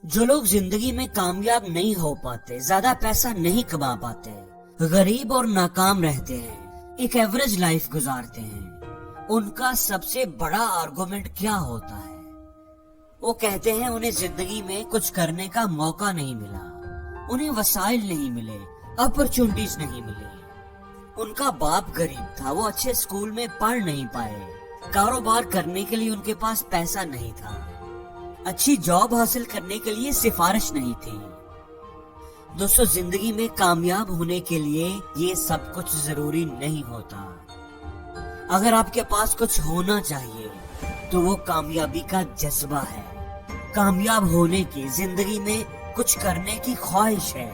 جو لوگ زندگی میں کامیاب نہیں ہو پاتے، زیادہ پیسہ نہیں کما پاتے، غریب اور ناکام رہتے ہیں، ایک ایوریج لائف گزارتے ہیں، ان کا سب سے بڑا آرگومنٹ کیا ہوتا ہے؟ وہ کہتے ہیں انہیں زندگی میں کچھ کرنے کا موقع نہیں ملا، انہیں وسائل نہیں ملے، اپرچونٹیز نہیں ملی، ان کا باپ غریب تھا، وہ اچھے اسکول میں پڑھ نہیں پائے، کاروبار کرنے کے لیے ان کے پاس پیسہ نہیں تھا، اچھی جاب حاصل کرنے کے لیے سفارش نہیں تھی۔ دوستو، زندگی میں کامیاب ہونے کے لیے یہ سب کچھ ضروری نہیں ہوتا۔ اگر آپ کے پاس کچھ ہونا چاہیے تو وہ کامیابی کا جذبہ ہے، کامیاب ہونے کی، زندگی میں کچھ کرنے کی خواہش ہے۔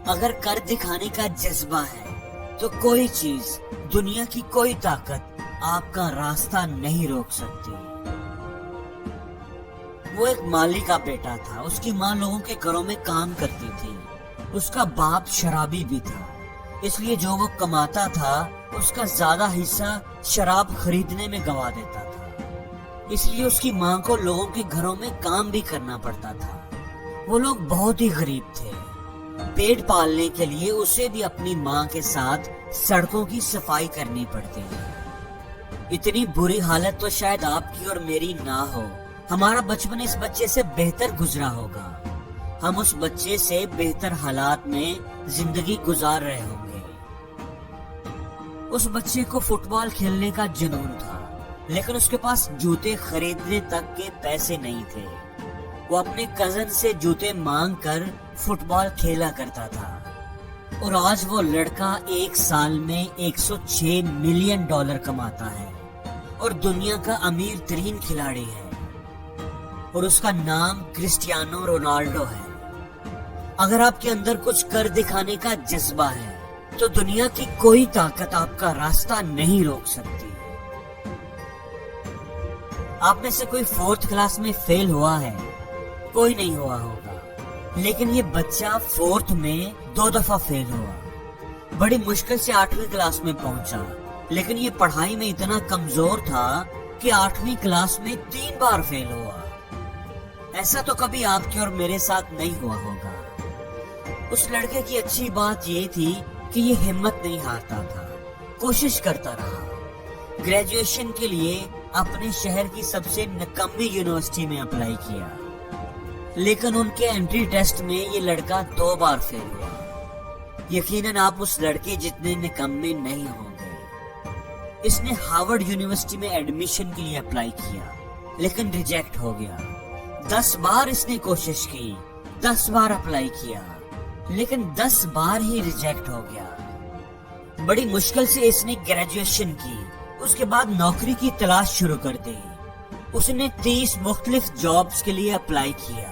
اگر کر دکھانے کا جذبہ ہے تو کوئی چیز، دنیا کی کوئی طاقت آپ کا راستہ نہیں روک سکتی۔ وہ ایک مالی کا بیٹا تھا، اس کی ماں لوگوں کے گھروں میں کام کرتی تھی، اس کا باپ شرابی بھی تھا، اس لیے جو وہ کماتا تھا اس کا زیادہ حصہ شراب خریدنے میں گوا دیتا تھا، اس لیے اس کی ماں کو لوگوں کے گھروں میں کام بھی کرنا پڑتا تھا۔ وہ لوگ بہت ہی غریب تھے، پیٹ پالنے کے لیے اسے بھی اپنی ماں کے ساتھ سڑکوں کی صفائی کرنی پڑتی ہے۔ اتنی بری حالت تو شاید آپ کی اور میری نہ ہو، ہمارا بچپن اس بچے سے بہتر گزرا ہوگا، ہم اس بچے سے بہتر حالات میں زندگی گزار رہے ہوں گے۔ اس بچے کو فٹ بال کھیلنے کا جنون تھا، لیکن اس کے پاس جوتے خریدنے تک کے پیسے نہیں تھے۔ وہ اپنے کزن سے جوتے مانگ کر فٹ بال کھیلا کرتا تھا، اور آج وہ لڑکا ایک سال میں $106 ملین کماتا ہے اور دنیا کا امیر ترین کھلاڑی ہے، اور اس کا نام کرسٹیانو رونالڈو ہے۔ اگر آپ کے اندر کچھ کر دکھانے کا جذبہ ہے تو دنیا کی کوئی طاقت آپ کا راستہ نہیں روک سکتی۔ آپ میں سے کوئی 4th کلاس میں فیل ہوا ہے؟ کوئی نہیں ہوا ہوگا، لیکن یہ بچہ 4th میں 2 دفعہ فیل ہوا، بڑی مشکل سے 8ویں کلاس میں پہنچا، لیکن یہ پڑھائی میں اتنا کمزور تھا کہ 8ویں کلاس میں 3 بار فیل ہوا۔ ایسا تو کبھی آپ کے اور میرے ساتھ نہیں ہوا ہوگا۔ اس لڑکے کی اچھی بات یہ تھی کہ یہ ہمت نہیں ہارتا تھا، کوشش کرتا رہا۔ گریجویشن کے لیے اپنے شہر کی سب سے نکمی یونیورسٹی میں اپلائی کیا، لیکن ان کے انٹری ٹیسٹ میں یہ لڑکا 2 بار فیل ہوا۔ یقیناً آپ اس لڑکے جتنے نکمے نہیں ہوں گے۔ اس نے ہارورڈ یونیورسٹی میں ایڈمیشن کے لیے اپلائی کیا، لیکن ریجیکٹ ہو گیا۔ 10 بار اس نے کوشش کی، 10 بار اپلائی کیا، لیکن 10 بار ہی ریجیکٹ ہو گیا۔ بڑی مشکل سے اس نے گریجویشن کی، اس کے بعد نوکری کی تلاش شروع کر دی۔ اس نے 30 مختلف جابز کے لیے اپلائی کیا،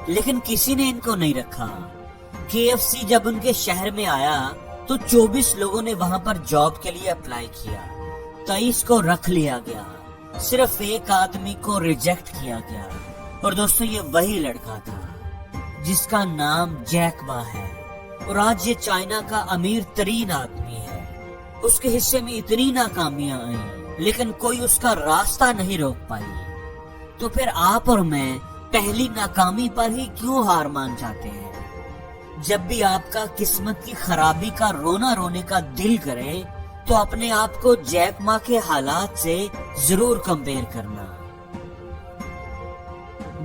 لیکن کسی نے ان کو نہیں رکھا۔ KFC جب ان کے شہر میں آیا تو 24 لوگوں نے وہاں پر جاب کے لیے اپلائی کیا، 23 کو رکھ لیا گیا، صرف ایک آدمی کو ریجیکٹ کیا گیا۔ اور دوستو، یہ وہی لڑکا تھا جس کا نام جیک ما ہے، اور آج یہ چائنا کا امیر ترین آدمی ہے۔ اس کے حصے میں اتنی ناکامیاں آئیں، لیکن کوئی اس کا راستہ نہیں روک پائی۔ تو پھر آپ اور میں پہلی ناکامی پر ہی کیوں ہار مان جاتے ہیں؟ جب بھی آپ کا قسمت کی خرابی کا رونا رونے کا دل کرے تو اپنے آپ کو جیک ما کے حالات سے ضرور کمپیئر کرنا۔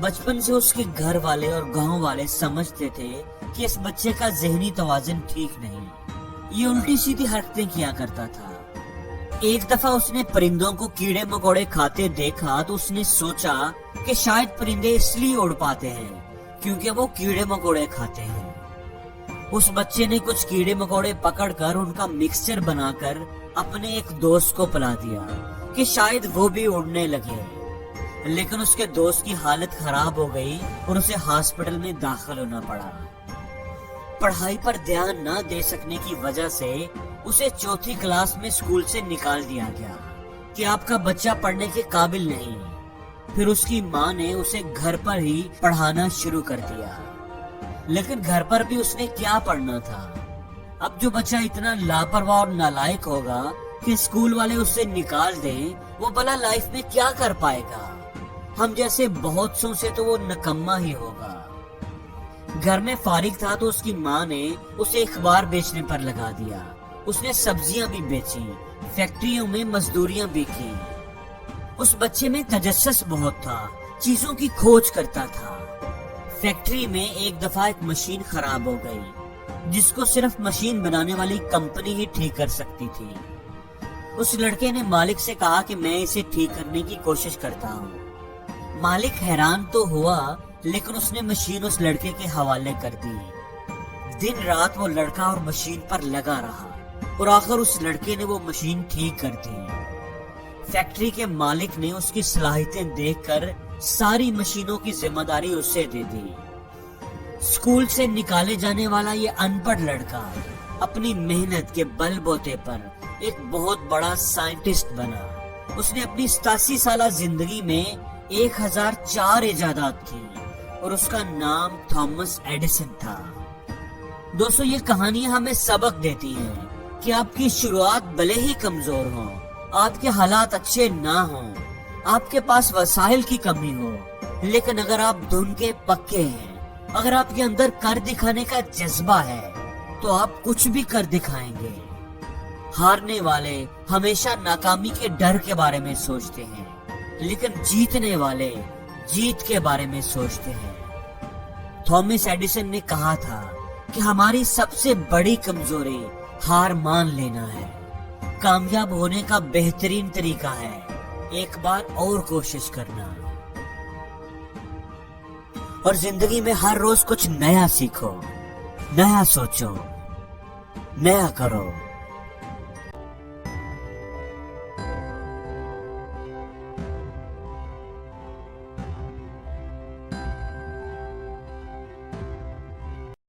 بچپن سے اس کے گھر والے اور گاؤں والے سمجھتے تھے کہ اس بچے کا ذہنی توازن ٹھیک نہیں، یہ الٹی سیدھی حرکتیں کیا کرتا تھا۔ ایک دفعہ اس نے پرندوں کو کیڑے مکوڑے کھاتے دیکھا تو اس نے سوچا کہ شاید پرندے اس لیے اڑ پاتے ہیں کیونکہ وہ کیڑے مکوڑے کھاتے ہیں۔ اس بچے نے کچھ کیڑے مکوڑے پکڑ کر ان کا مکسچر بنا کر اپنے ایک دوست کو پلا دیا کہ شاید وہ بھی اڑنے لگے، لیکن اس کے دوست کی حالت خراب ہو گئی اور اسے ہاسپٹل میں داخل ہونا پڑا۔ پڑھائی پر دھیان نہ دے سکنے کی وجہ سے اسے 4تھی کلاس میں اسکول سے نکال دیا گیا کہ آپ کا بچہ پڑھنے کے قابل نہیں۔ پھر اس کی ماں نے اسے گھر پر ہی پڑھانا شروع کر دیا، لیکن گھر پر بھی اس نے کیا پڑھنا تھا؟ اب جو بچہ اتنا لاپرواہ اور نالائق ہوگا کہ اسکول والے اسے نکال دیں، وہ بھلا لائف میں کیا کر پائے گا؟ ہم جیسے بہت سو سے تو وہ نکما ہی ہوگا۔ گھر میں فارغ تھا تو اس کی ماں نے اسے اخبار بیچنے پر لگا دیا۔ اس نے سبزیاں بھی بیچی، فیکٹریوں میں مزدوریاں بھی کی۔ اس بچے میں تجسس بہت تھا، چیزوں کی کھوج کرتا تھا۔ فیکٹری میں ایک دفعہ ایک مشین خراب ہو گئی جس کو صرف مشین بنانے والی کمپنی ہی ٹھیک کر سکتی تھی۔ اس لڑکے نے مالک سے کہا کہ میں اسے ٹھیک کرنے کی کوشش کرتا ہوں۔ مالک حیران تو ہوا لیکن اس نے مشین اس لڑکے کے حوالے کر دی۔ دن رات وہ لڑکا اور مشین پر لگا رہا اور آخر اس لڑکے نے وہ مشین ٹھیک کر دی۔ فیکٹری کے مالک نے اس کی صلاحیتیں دیکھ کر ساری مشینوں کی ذمہ داری اسے دے دی۔ اسکول سے نکالے جانے والا یہ ان پڑھ لڑکا اپنی محنت کے بل بوتے پر ایک بہت بڑا سائنٹسٹ بنا۔ اس نے اپنی 87 سالہ زندگی میں 1004 ایجادات کی اور اس کا نام تھامس ایڈیسن تھا۔ دوستو، یہ کہانیاں ہمیں سبق دیتی ہیں کہ آپ کی شروعات بھلے ہی کمزور ہوں، آپ کے حالات اچھے نہ ہوں، آپ کے پاس وسائل کی کمی ہو، لیکن اگر آپ دھن کے پکے ہیں، اگر آپ کے اندر کر دکھانے کا جذبہ ہے تو آپ کچھ بھی کر دکھائیں گے۔ ہارنے والے ہمیشہ ناکامی کے ڈر کے بارے میں سوچتے ہیں، لیکن جیتنے والے جیت کے بارے میں سوچتے ہیں۔ تھامس ایڈیسن نے کہا تھا کہ ہماری سب سے بڑی کمزوری ہار مان لینا ہے۔ کامیاب ہونے کا بہترین طریقہ ہے ایک بار اور کوشش کرنا، اور زندگی میں ہر روز کچھ نیا سیکھو، نیا سوچو، نیا کرو۔